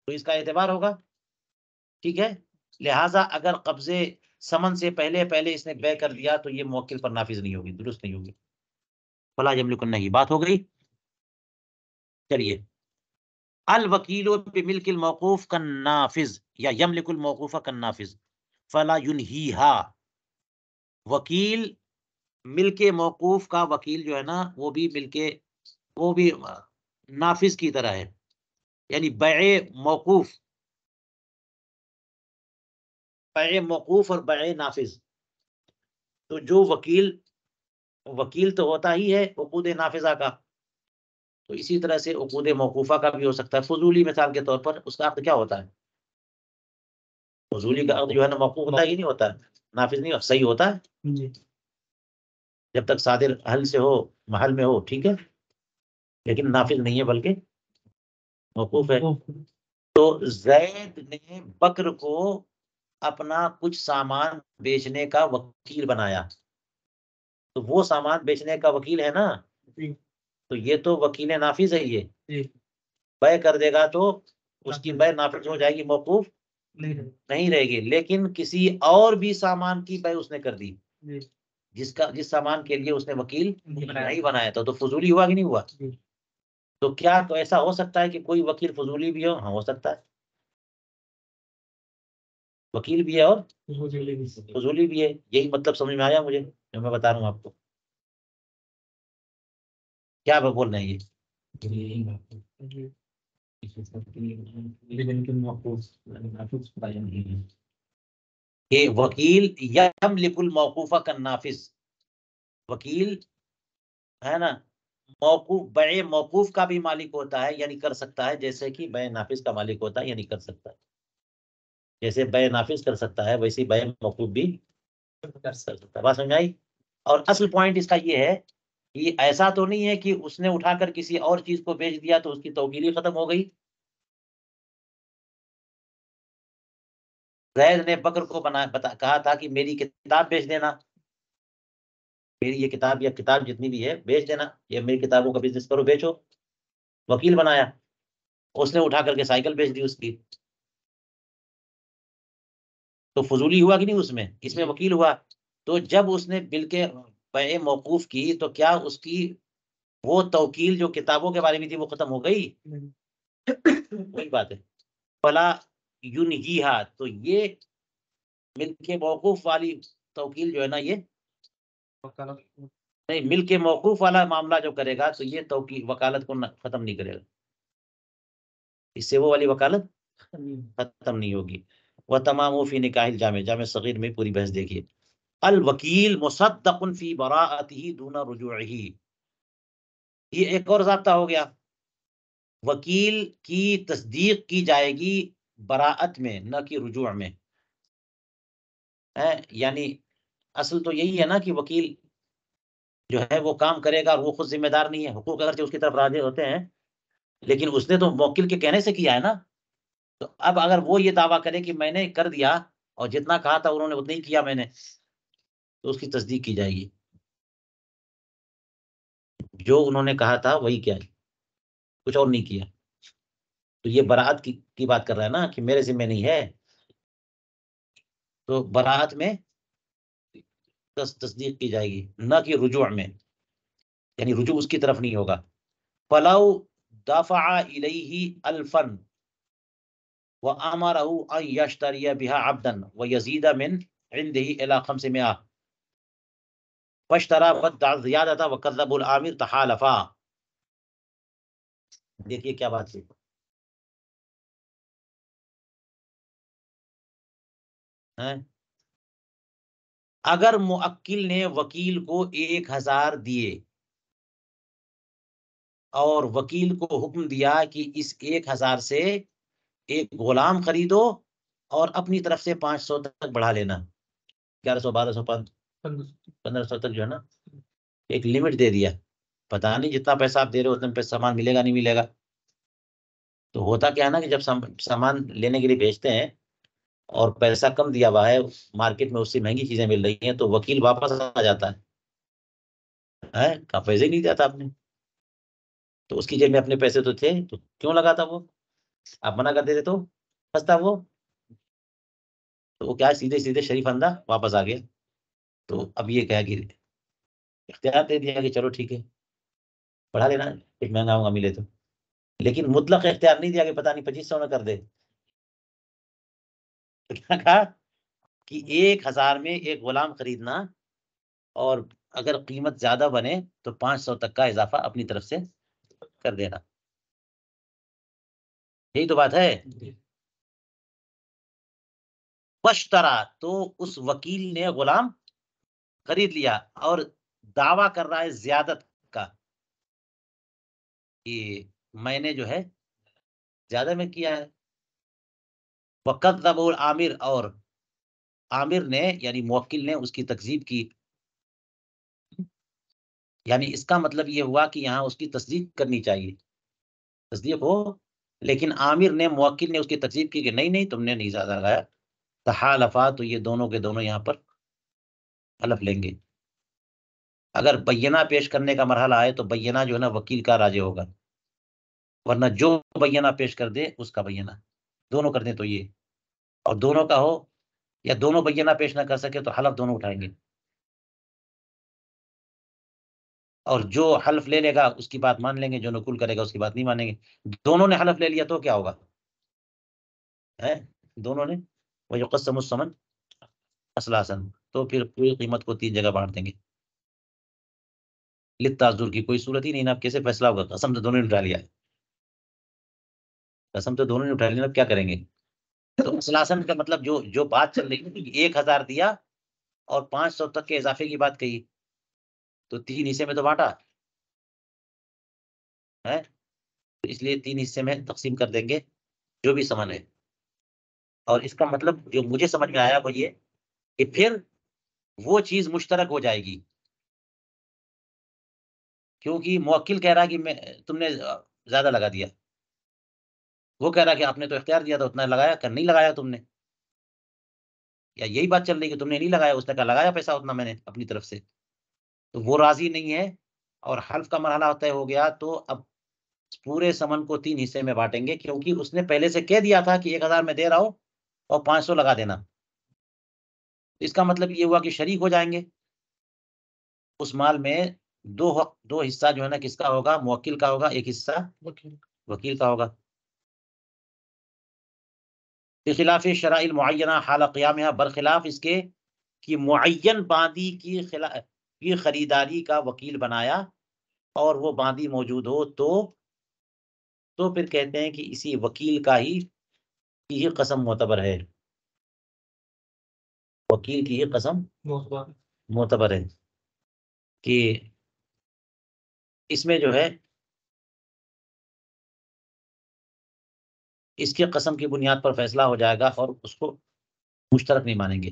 تو اس کا اعتبار ہوگا، ٹھیک ہے، لہٰذا اگر قبضے سمن سے پہلے اس نے بیع کر دیا تو یہ موکل پر نافذ نہیں ہوگی، درست نہیں ہوگی، فلا یملک النہی، بات ہو گئی۔ چلیے، الوکیل بملک الموقوف کالنافذ یا یملک الموقوف کالنافذ فلا ینہیہا، وکیل ملک موقوف کا وکیل جو ہے نا وہ بھی نافذ کی طرح ہے، یعنی بیع موقوف اور بیع نافذ. تو جو وکیل تو ہوتا ہی ہے عقود نافذہ کا، تو اسی طرح سے عقود موقوفہ کا بھی ہو سکتا ہے. فضولی مثال کے طور پر اس کا عقد کیا ہوتا ہے؟ فضولی کا عقد جو ہے نا موقوف ہوتا ہی نہیں ہوتا، نافذ نہیں صحیح ہوتا ہے جب تک صادر حل سے ہو، محل میں ہو، ٹھیک ہے، لیکن نافذ نہیں ہے بلکہ موقوف ہے. تو زید نے بکر کو اپنا کچھ سامان بیچنے کا وکیل بنایا، تو وہ سامان بیچنے کا وکیل ہے نا، تو یہ تو وکیل نافذ ہے. یہ بیع کر دے گا تو اس کی بیع نافذ ہو جائے گی، موقوف نہیں رہے گی. لیکن کسی اور بھی سامان کی بیع اس نے کر دی جس سامان کے لیے اس نے وکیل نہیں بنایا تھا، تو فضولی ہوا کہ نہیں ہوا؟ تو کیا تو ایسا ہو سکتا ہے کہ کوئی وکیل فضولی بھی ہو؟ ہاں ہو سکتا ہے، وکیل بھی ہے اور فضولی بھی ہے. یہی مطلب سمجھ میں آیا مجھے جو میں بتا رہا ہوں آپ کو؟ کیا بول رہے ہیں یہ؟ کہ وکیل یملک الموقوفہ کا نافذ، وکیل ہے نا بیع موقوف کا بھی مالک ہوتا ہے، یعنی کر سکتا ہے، جیسے کہ بیع نافذ کا مالک ہوتا ہے، یعنی کر سکتا ہے. جیسے بیع نافذ کر سکتا ہے ویسے بیع موقوف بھی کر سکتا ہے. بات سمجھ آئی؟ اور اصل پوائنٹ اس کا یہ ہے کہ ایسا تو نہیں ہے کہ اس نے اٹھا کر کسی اور چیز کو بیچ دیا تو اس کی توکیل ختم ہو گئی. زید نے بکر کو کہا تھا کہ میری کتاب بیچ دینا، میری یہ کتاب یا کتاب جتنی بھی ہے بیچ دینا، یہ میری کتابوں کا بزنس کرو، بیچو. وکیل بنایا، اس نے اٹھا کر کے سائیکل بیچ دی اس کی، تو فضولی ہوا کہ نہیں اس میں وکیل ہوا. تو جب اس نے بل کے بیع موقوف کی تو کیا اس کی وہ توکیل جو کتابوں کے بارے میں تھی وہ ختم ہو گئی؟ وہی بات ہے. فلا ینہیہا، تو یہ ملک موقوف والی توکیل جو ہے نا، یہ نہیں، ملک موقوف والا معاملہ جو کرے گا تو یہ توکیل وکالت کو ختم نہیں کرے گا، اس سے وہ والی وکالت ختم نہیں ہوگی. وہ تمام فی نکاح جامع صغیر میں پوری بحث دیکھیے. الوکیل مصدق فی براءتہ دون رجوعہ، یہ ایک اور ضابطہ ہو گیا. وکیل کی تصدیق کی جائے گی براءت میں، نہ کہ رجوع میں. یعنی اصل تو یہی ہے نا کہ وکیل جو ہے وہ کام کرے گا اور وہ خود ذمہ دار نہیں ہے، حقوق اگرچہ اس کی طرف راجع ہوتے ہیں لیکن اس نے تو موکل کے کہنے سے کیا ہے نا. تو اب اگر وہ یہ دعویٰ کرے کہ میں نے کر دیا اور جتنا کہا تھا انہوں نے اتنا ہی کیا میں نے، تو اس کی تصدیق کی جائے گی. جو انہوں نے کہا تھا وہی کیا ہے، کچھ اور نہیں کیا. تو یہ براءت کی بات کر رہا ہے نا کہ میرے ذمہ نہیں ہے، تو براءت میں تصدیق کی جائے گی، نہ کہ رجوع میں، یعنی رجوع اس کی طرف نہیں ہوگا. فلو دفع الیہ الفا وامرہ ان یشتری بها عبدا ویزید من عنده الى 500 فاشترى فادعى الزیادة وکذب العامر تحالفا. دیکھیے کیا بات ہے. اگر موکل نے وکیل کو 1000 دیے اور وکیل کو حکم دیا کہ اس 1000 سے ایک غلام خریدو اور اپنی طرف سے 500 تک بڑھا لینا، 1100 1200 1500 تک جو ہے نا ایک لمٹ دے دیا. پتا نہیں جتنا پیسہ آپ دے رہے ہو اتنا پیسہ سامان ملے گا نہیں ملے گا. تو ہوتا کیا ہے نا کہ جب سامان لینے کے لیے بھیجتے ہیں اور پیسہ کم دیا ہوا ہے، مارکیٹ میں اس سے مہنگی چیزیں مل رہی ہیں، تو وکیل واپس آ جاتا ہے کہا پیسے ہی نہیں دیتا آپ نے. تو اس کی جیب میں اپنے پیسے تو تھے، تو کیوں لگا تھا وہ؟ آپ منع کر دیتے تو پھنستا وہ. تو وہ کیا سیدھے سیدھے شریف اندہ واپس آ گیا. تو اب یہ کہا کہ اختیار دے دیا کہ چلو ٹھیک ہے بڑھا لینا، ایک مہنگا ہوگا ملے تو، لیکن مطلق اختیار نہیں دیا کہ پتہ نہیں 2500 میں کر دے. کیا کہا کہ 1000 میں ایک غلام خریدنا اور اگر قیمت زیادہ بنے تو 500 تک کا اضافہ اپنی طرف سے کر دینا. یہی تو بات ہے. واشترا، تو اس وکیل نے غلام خرید لیا اور دعویٰ کر رہا ہے زیادت کا کہ میں نے جو ہے زیادہ میں کیا ہے. وَكَذَّبَ العامر، اور عامر نے یعنی موکل نے اس کی تکذیب کی. یعنی اس کا مطلب یہ ہوا کہ یہاں اس کی تصدیق کرنی چاہیے، تصدیق ہو، لیکن عامر نے موکل نے اس کی تکذیب کی کہ نہیں نہیں تم نے نہیں زیادہ لگایا. تحالفا، تو یہ دونوں کے دونوں یہاں پر حلف لیں گے. اگر بینہ پیش کرنے کا مرحلہ آئے تو بینہ جو ہے نا وکیل کا راجع ہوگا، ورنہ جو بینہ پیش کر دے اس کا بینہ. دونوں کر دیں تو یہ، اور دونوں کا ہو یا دونوں بینہ پیش نہ کر سکے تو حلف دونوں اٹھائیں گے. اور جو حلف لے لے گا اس کی بات مان لیں گے، جو نقول کرے گا اس کی بات نہیں مانیں گے. دونوں نے حلف لے لیا تو کیا ہوگا؟ دونوں نے وَيُقَسَّمُ الثَّمَنُ اثلاثاً، تو پھر پوری قیمت کو 3 جگہ بانٹ دیں گے. للتعذر کی کوئی صورت ہی نہیں نا. اب کیسے فیصلہ ہوگا؟ قسم تو دونوں نے اٹھا لیا ہے، قسم تو دونوں نے اٹھا لیا، اب کیا کریں گے؟ تو اثلاثاً کا مطلب جو بات چل رہی ہے 1000 دیا اور 500 تک کے اضافے کی بات کہی، تو 3 حصے میں تو بانٹا ہے، اس لیے 3 حصے میں تقسیم کر دیں گے جو بھی سامان ہے. اور اس کا مطلب جو مجھے سمجھ میں آیا وہ یہ کہ پھر وہ چیز مشترک ہو جائے گی، کیونکہ موکل کہہ رہا کہ تم نے زیادہ لگا دیا، وہ کہہ رہا کہ آپ نے تو اختیار دیا تھا اتنا لگایا، کہ نہیں لگایا تم نے. یا یہی بات چل رہی کہ تم نے نہیں لگایا، اس نے کہا لگایا پیسہ اتنا میں نے اپنی طرف سے. تو وہ راضی نہیں ہے اور حلف کا مرحلہ طے ہو گیا، تو اب پورے سمن کو 3 حصے میں بانٹیں گے، کیونکہ اس نے پہلے سے کہہ دیا تھا کہ 1000 میں دے رہا ہوں اور 500 لگا دینا. اس کا مطلب یہ ہوا کہ شریک ہو جائیں گے اس مال میں. دو حصہ جو ہے نا کس کا ہوگا؟ موکل کا ہوگا، ایک حصہ وکیل کا ہوگا. بخلاف شرائع المعینہ حال قیامها، برخلاف اس کے کہ معین باندی کی خریداری کا وکیل بنایا اور وہ باندی موجود ہو تو پھر کہتے ہیں کہ اسی وکیل کا ہی کی ہی قسم معتبر ہے، وکیل کی ہی قسم معتبر ہے. کہ اس میں جو ہے اس کے قسم کی بنیاد پر فیصلہ ہو جائے گا اور اس کو مشترک نہیں مانیں گے.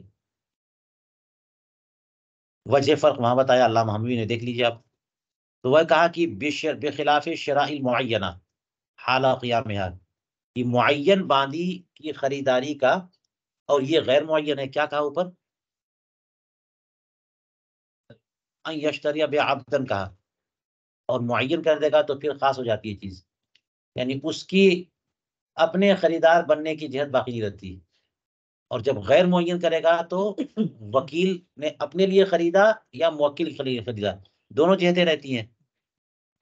وجہ فرق وہاں بتایا علامہ حموی نے، دیکھ لیجیے آپ. تو وہ کہا کہ بخلاف شرائع المعینہ حال قیامها، یہ معین باندی کی خریداری کا، اور یہ غیر معین ہے. کیا کہا اوپر؟ ان یشتری بعبدن کہا، اور معین کر دے گا تو پھر خاص ہو جاتی ہے چیز، یعنی اس کی اپنے خریدار بننے کی جہت باقی نہیں رہتی. اور جب غیر معین کرے گا تو وکیل نے اپنے لیے خریدا یا موکل خریدا، دونوں جہتیں رہتی ہیں.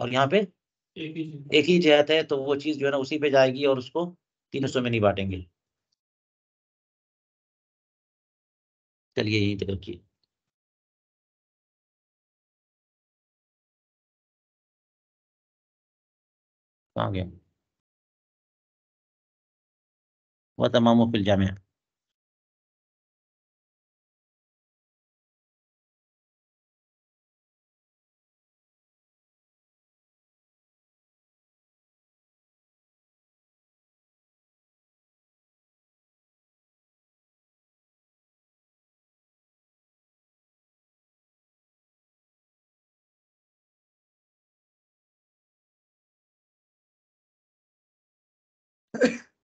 اور یہاں پہ ایک ہی جہت ہے، تو وہ چیز جو ہے نا اسی پہ جائے گی اور اس کو 3 حصوں میں نہیں بانٹیں گے. چلیے یہی تک رکھیے. کہاں گیا؟ وہ تمام فی الجامع.